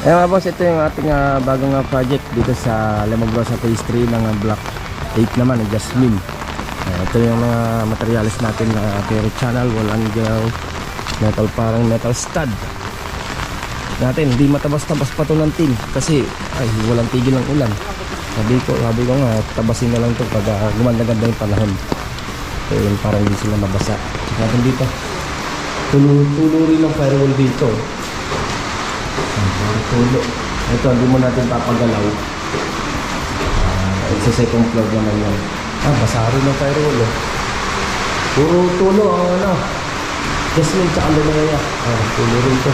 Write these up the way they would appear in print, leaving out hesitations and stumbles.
Ayan mga boss, ito yung ating bagong project dito sa Lemogrosa Phase 3 ng Block 8 naman, Jasmine. Ito yung mga materials natin na ferrite channel, wall angle, metal parang metal stud natin. Hindi matabas-tabas pa ito ng tin kasi ay walang tigil ng ulan. Sabi ko nga tabasin na lang ito pag gumanda-ganda yung panahon. So yun, parang hindi sila mabasa. Natin dito tulo rin ng firewall dito. Tulo. Ito hindi mo natin papagalaw. Sa second floor naman yan. Basa rin ng firewall. Puro tulo ang Jasmine tsaka lumaya. Tulo rin ito.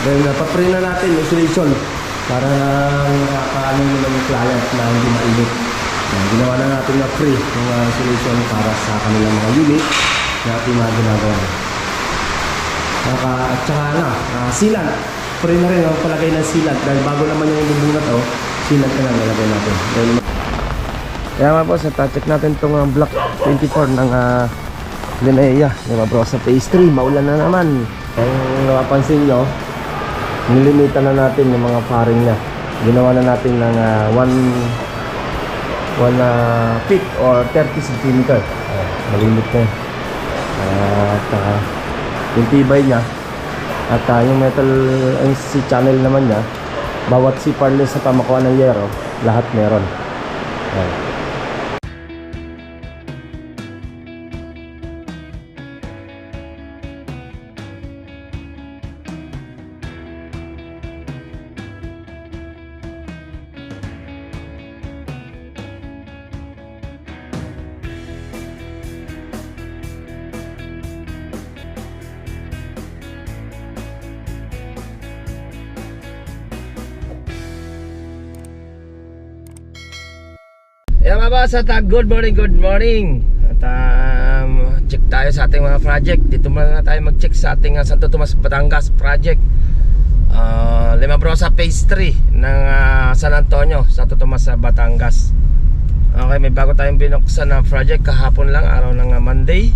Dahil napapray na natin insulation para nakakaano mo ng client na hindi mainit. Ginawa na natin na free ng insulation para sa kanilang mga unit na ating mga ginagawa. At saka sealant. Free na rin ang palagay ng sealant dahil bago naman yung bubungat sealant na nalagay natin. Kaya mga boss, check natin itong block 24 ng Linea, Lemogrosa Phase 3. Maulan na naman. Kung napapansin nyo, nilimitan na natin yung mga faring niya. Ginawa na natin ng 1 feet or 30 cm. Malimit na yun. At yung tibay niya at yung metal NC channel naman niya, bawat C-parless sa pamakuha ng yero, lahat meron. Yan mga boss, at good morning. At check tayo sa ating mga project. Dito muna na tayo mag-check sa ating Santo Tomas, Batangas project. Lemogrosa Phase 3 ng San Antonio, Santo Tomas, Batangas. Okay, may bago tayong binuksan na project kahapon lang, araw ng Monday,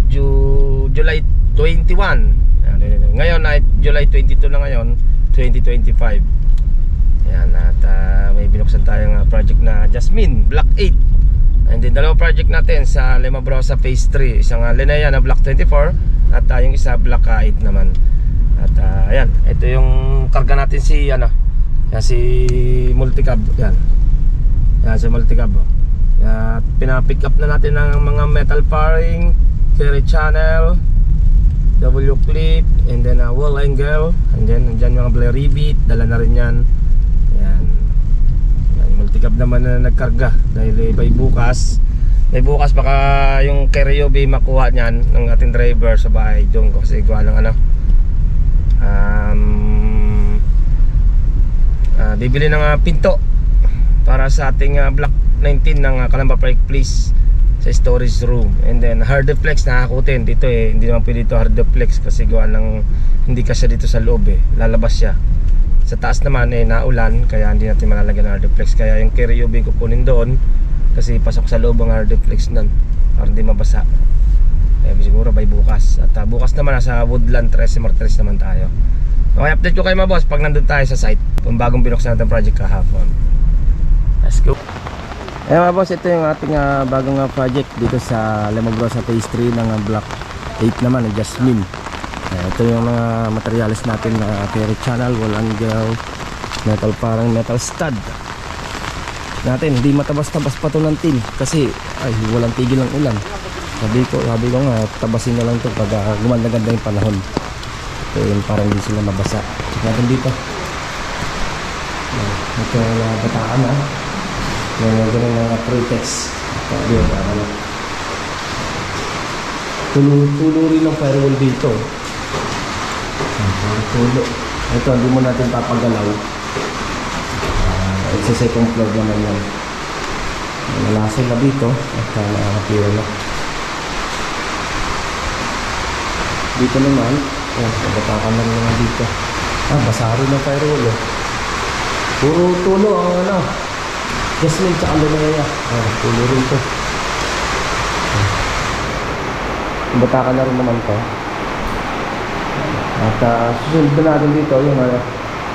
July 21. Ngayon ay July 22 na ngayon, 2025. Yan, at may binuksan tayong project na Jasmine, Block 8. And then dalawang project natin sa Lemogrosa Phase 3. Isang Linea na Block 24 at yung isa Block 8 naman. At ayan, ito yung karga natin si si multicab. Yan si multicab. At pinapick up na natin ng mga metal faring, ferrite channel, W clip, and then wall angle, and then dyan mga blade rivet, dala na rin yan. Yan, multicab naman na nagkarga dahil may bukas baka yung carry bay makuha niyan ng ating driver sa bahay doon kasi gawa ng bibili ng pinto para sa ating block 19 ng Calamba Park Place sa storage room. And then hard deflex nakakutin dito hindi naman pwede dito hard deflex kasi gawa ng hindi kasi dito sa loob lalabas siya. Sa taas naman naulan kaya hindi natin malalagyan ng hard deflex, kaya yung carry bay kukunin doon kasi pasok sa loob ang hard deflex nun para hindi mabasa. Siguro by bukas. At bukas naman nasa Woodland 13 Martires naman tayo. Okay, update ko kayo mga boss pag nandun tayo sa site kung bagong binuksan natin project kahapon. Let's go. Mga boss, ito yung ating bagong project dito sa Lemogrosa Phase 3 ng Block 8 naman, Jasmine. Ito yung mga materials natin na ferrite channel, wall angle, metal parang metal stud natin. Hindi matabas-tabas pa ito ng tin kasi ay walang tigil ng ulan. Sabi ko nga tabasin na lang ito pag gumanda-ganda yung panahon. So yun, parang hindi sila mabasa. Check natin dito. Ito yung bataan yung ganun mga pretext. Tulo rin ng firewall dito. Tulo. Ito hindi mo natin papagalaw. Sa second floor naman yan. Nalasay na dito at nakakapira na. Dito naman batakan lang naman dito. Basa rin ng firewall puro tulo ang Jasmine tsaka lumaya. Tulo rin ito. Batakan na rin naman to. At susunod na natin dito yung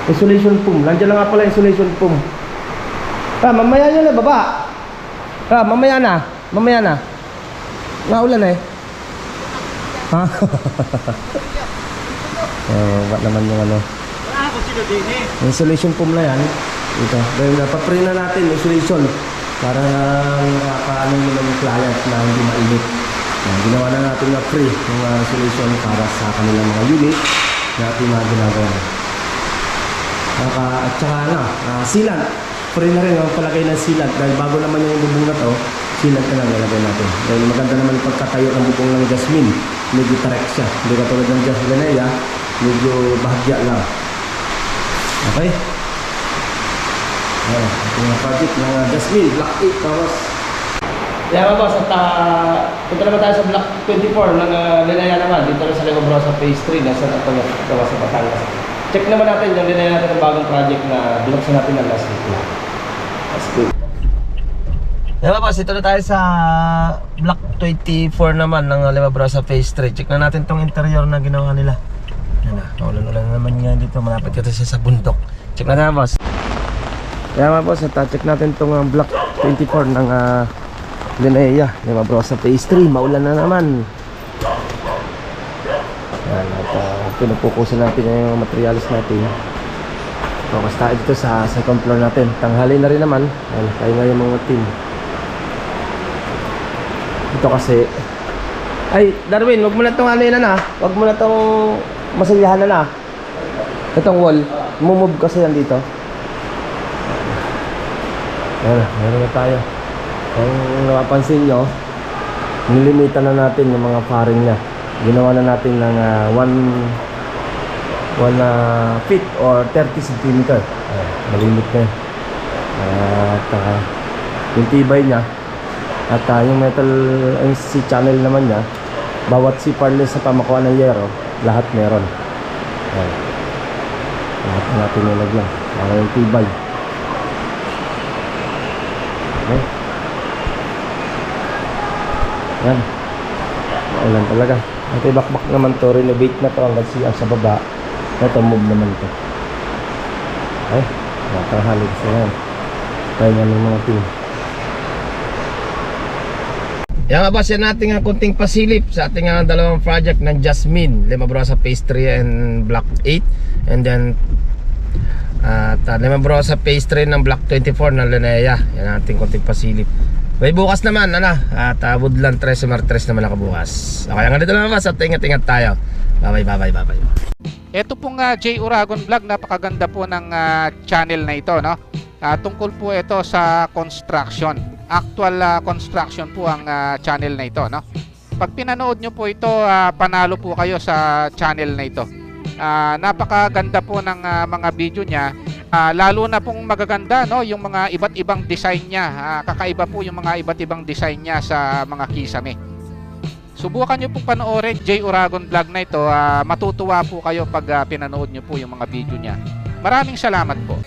insulation foam. Nandiyan na nga pala insulation foam. Mamaya nyo na baba. Mamaya na. Mamaya na. Naulan eh. Ha? Ba't naman yung insulation foam na yan. Ito. Dahil napapray na natin insulation para nakakaano naman yung client na hindi mainit. Ginawa na natin na free yung insulation para sa kanilang mga unit na ating mga ginagawa. At saka sealant. Free na rin ang palagay ng sealant dahil bago naman yung bubong na to, sealant na lang nilagay natin. Dahil maganda naman yung pagkatayo ng bubong ng Jasmine. Medyo tarek siya. Hindi katulad ng Jasmine, medyo bahagya lang. Okay? Ayan, ito yung project ng Jasmine, Block 8 tapos. Kaya boss, at punta naman tayo sa Block 24 ng Linaya naman. Dito rin sa Legobrosa Phase 3 na sa gawa sa Batangas. Check naman natin yung Linaya natin ng bagong project na binuksan natin ng last week. Let's go. Kaya boss, ito na tayo sa Block 24 naman ng Legobrosa Phase 3. Check na natin tong interior na ginawa nila. Ayan na, ulan-ulan naman nga dito. Malapit ka siya sa bundok. Check na tayo boss. Kaya mga boss, check natin itong Block 24 ng Linea, Legobrosa Phase 3. Maulan na naman. Ayan, at pinupukusan natin yung materials natin. Focus tayo dito sa second floor natin. Tanghali na rin naman. Ayan, tayo nga yung mga team. Ito kasi ay, Darwin, wag mo na itong ano yun na. Wag mo na itong masilyahan na. Itong wall, mumove kasi yan dito. Ayan, meron na tayo. Kung napapansin nyo, nilimitan na natin yung mga paring niya. Ginawa na natin ng 1 feet or 30 cm. Malimit na yun. At yung tibay niya at yung metal MC channel naman niya, bawat C-parless sa pamakuan ng yero, lahat meron. Lahat na natin nilagyan para yung tibay. Okay. Yan. Ulan talaga. Ito bakbak naman to. Renovate na to hanggang siya sa baba. Ito move naman to. Okay. Nakahalik sa yan. Kaya nga ng mga team. Yan nga boss, yan natin ang kunting pasilip sa ating dalawang project ng Jasmine, Legobrosa Phase 3 and Block 8. And then Legobrosa Phase 3 ng Block 24 ng Linea. Yan natin kunting pasilip. May bukas naman, at Woodland 3 Martres naman nakabukas. Okay, hanggang dito lang boss, at ingat-ingat tayo. Bye bye. Ito pong J. Uragon Vlog, napakaganda po ng channel na ito, no? Tungkol po ito sa construction. Actual construction po ang channel na ito, no? Pag pinanood nyo po ito, panalo po kayo sa channel na ito. Napakaganda po ng mga video niya. Lalo na pong magaganda, no, yung mga iba't ibang design niya. Kakaiba po yung mga iba't ibang design niya sa mga kisame. Subukan nyo pong panoorin J. Uragon Vlog na ito. Matutuwa po kayo pag pinanood nyo po yung mga video niya. Maraming salamat po.